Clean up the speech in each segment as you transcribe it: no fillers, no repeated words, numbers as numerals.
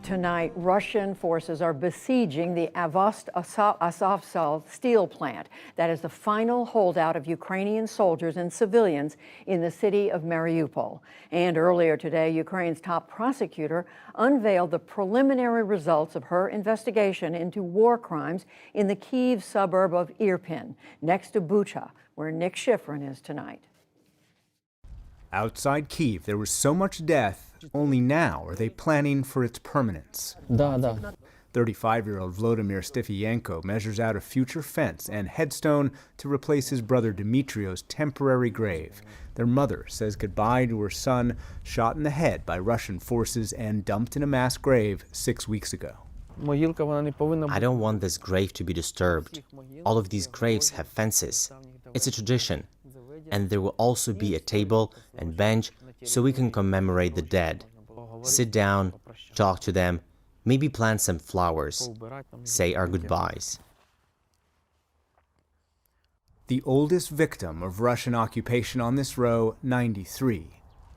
Tonight, Russian forces are besieging the Azovstal steel plant. That is the final holdout of Ukrainian soldiers and civilians in the city of Mariupol. And earlier today, Ukraine's top prosecutor unveiled the preliminary results of her investigation into war crimes in the Kyiv suburb of Irpin, next to Bucha, where Nick Schifrin is tonight. Outside Kyiv, there was so much death, only now are they planning for its permanence. 35-year-old Volodymyr Stefayenko measures out a future fence and headstone to replace his brother Dmitrio's temporary grave. Their mother says goodbye to her son, shot in the head by Russian forces and dumped in a mass grave 6 weeks ago. I don't want this grave to be disturbed. All of these graves have fences. It's a tradition. And there will also be a table and bench so we can commemorate the dead. Sit down, talk to them, maybe plant some flowers, say our goodbyes. The oldest victim of Russian occupation on this row, 93.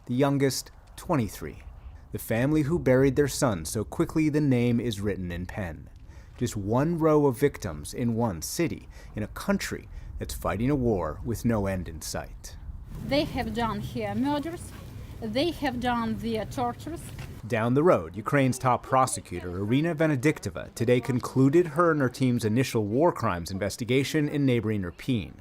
The youngest, 23. The family who buried their son so quickly the name is written in pen. Just one row of victims in one city, in a country that's fighting a war with no end in sight. They have done here murders, they have done their tortures. Down the road, Ukraine's top prosecutor, Irina Venediktova, today concluded her and her team's initial war crimes investigation in neighboring Irpin.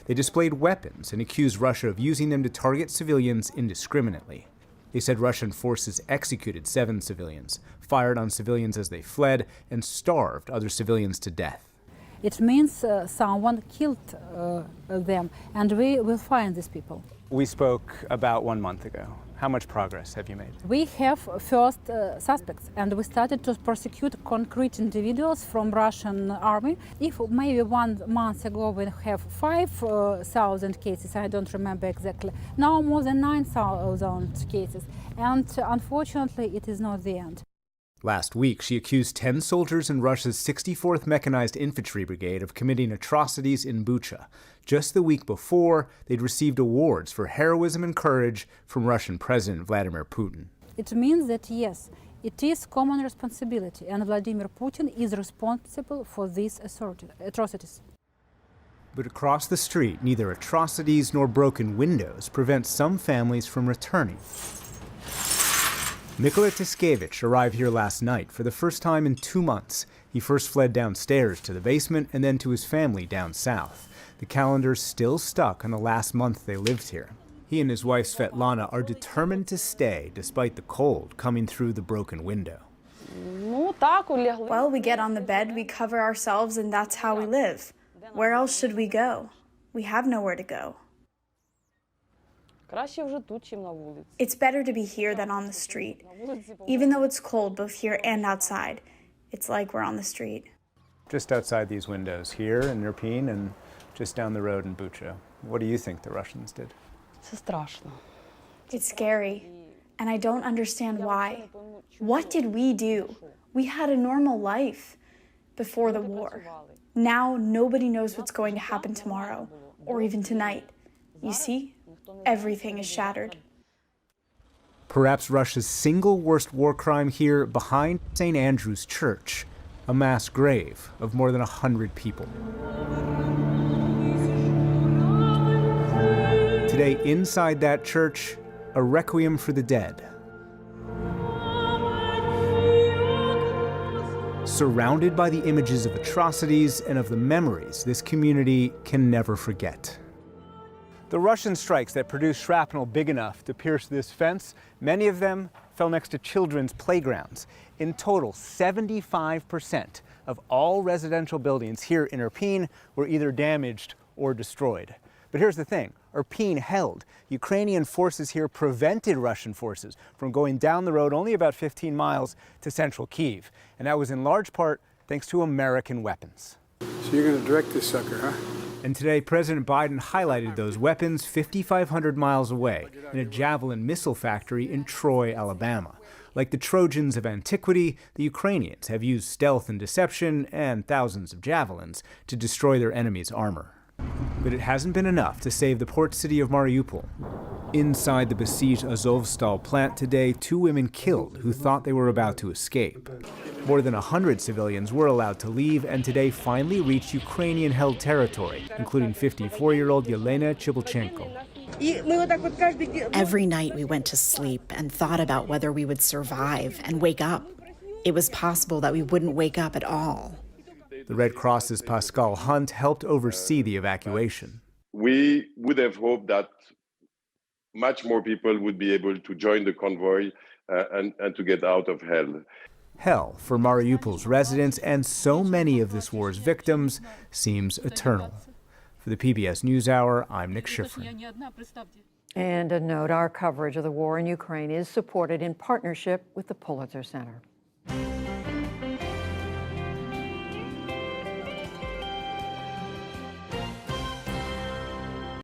They displayed weapons and accused Russia of using them to target civilians indiscriminately. They said Russian forces executed 7 civilians, fired on civilians as they fled, and starved other civilians to death. It means someone killed them, and we will find these people. We spoke about 1 month ago. How much progress have you made? We have first suspects, and we started to prosecute concrete individuals from Russian army. If maybe 1 month ago we have 5,000 cases, I don't remember exactly, now more than 9,000 cases, and unfortunately it is not the end. Last week, she accused 10 soldiers in Russia's 64th Mechanized Infantry Brigade of committing atrocities in Bucha. Just the week before, they'd received awards for heroism and courage from Russian President Vladimir Putin. It means that, yes, it is common responsibility, and Vladimir Putin is responsible for these atrocities. But across the street, neither atrocities nor broken windows prevent some families from returning. Mykola Tiskevich arrived here last night for the first time in 2 months. He first fled downstairs to the basement and then to his family down south. The calendar's still stuck on the last month they lived here. He and his wife Svetlana are determined to stay despite the cold coming through the broken window. Well, we get on the bed, we cover ourselves, and that's how we live. Where else should we go? We have nowhere to go. It's better to be here than on the street. Even though it's cold both here and outside, it's like we're on the street. Just outside these windows here in Irpin and just down the road in Bucha. What do you think the Russians did? It's scary, and I don't understand why. What did we do? We had a normal life before the war. Now nobody knows what's going to happen tomorrow, or even tonight. You see? Everything is shattered. Perhaps Russia's single worst war crime here behind St. Andrew's Church, a mass grave of more than 100 people. Today, inside that church, a requiem for the dead. Surrounded by the images of atrocities and of the memories this community can never forget. The Russian strikes that produced shrapnel big enough to pierce this fence, many of them fell next to children's playgrounds. In total, 75% of all residential buildings here in Irpin were either damaged or destroyed. But here's the thing, Irpin held. Ukrainian forces here prevented Russian forces from going down the road only about 15 miles to central Kyiv. And that was in large part thanks to American weapons. So you're going to direct this sucker, huh? And today, President Biden highlighted those weapons 5,500 miles away in a Javelin missile factory in Troy, Alabama. Like the Trojans of antiquity, the Ukrainians have used stealth and deception and thousands of javelins to destroy their enemies' armor. But it hasn't been enough to save the port city of Mariupol. Inside the besieged Azovstal plant today, 2 women killed who thought they were about to escape. More than 100 civilians were allowed to leave and today finally reached Ukrainian-held territory, including 54-year-old Yelena Chibulchenko. Every night we went to sleep and thought about whether we would survive and wake up. It was possible that we wouldn't wake up at all. The Red Cross's Pascal Hunt helped oversee the evacuation. We would have hoped that much more people would be able to join the convoy and to get out of hell. Hell for Mariupol's residents and so many of this war's victims seems eternal. For the PBS NewsHour, I'm Nick Schifrin. And a note, our coverage of the war in Ukraine is supported in partnership with the Pulitzer Center.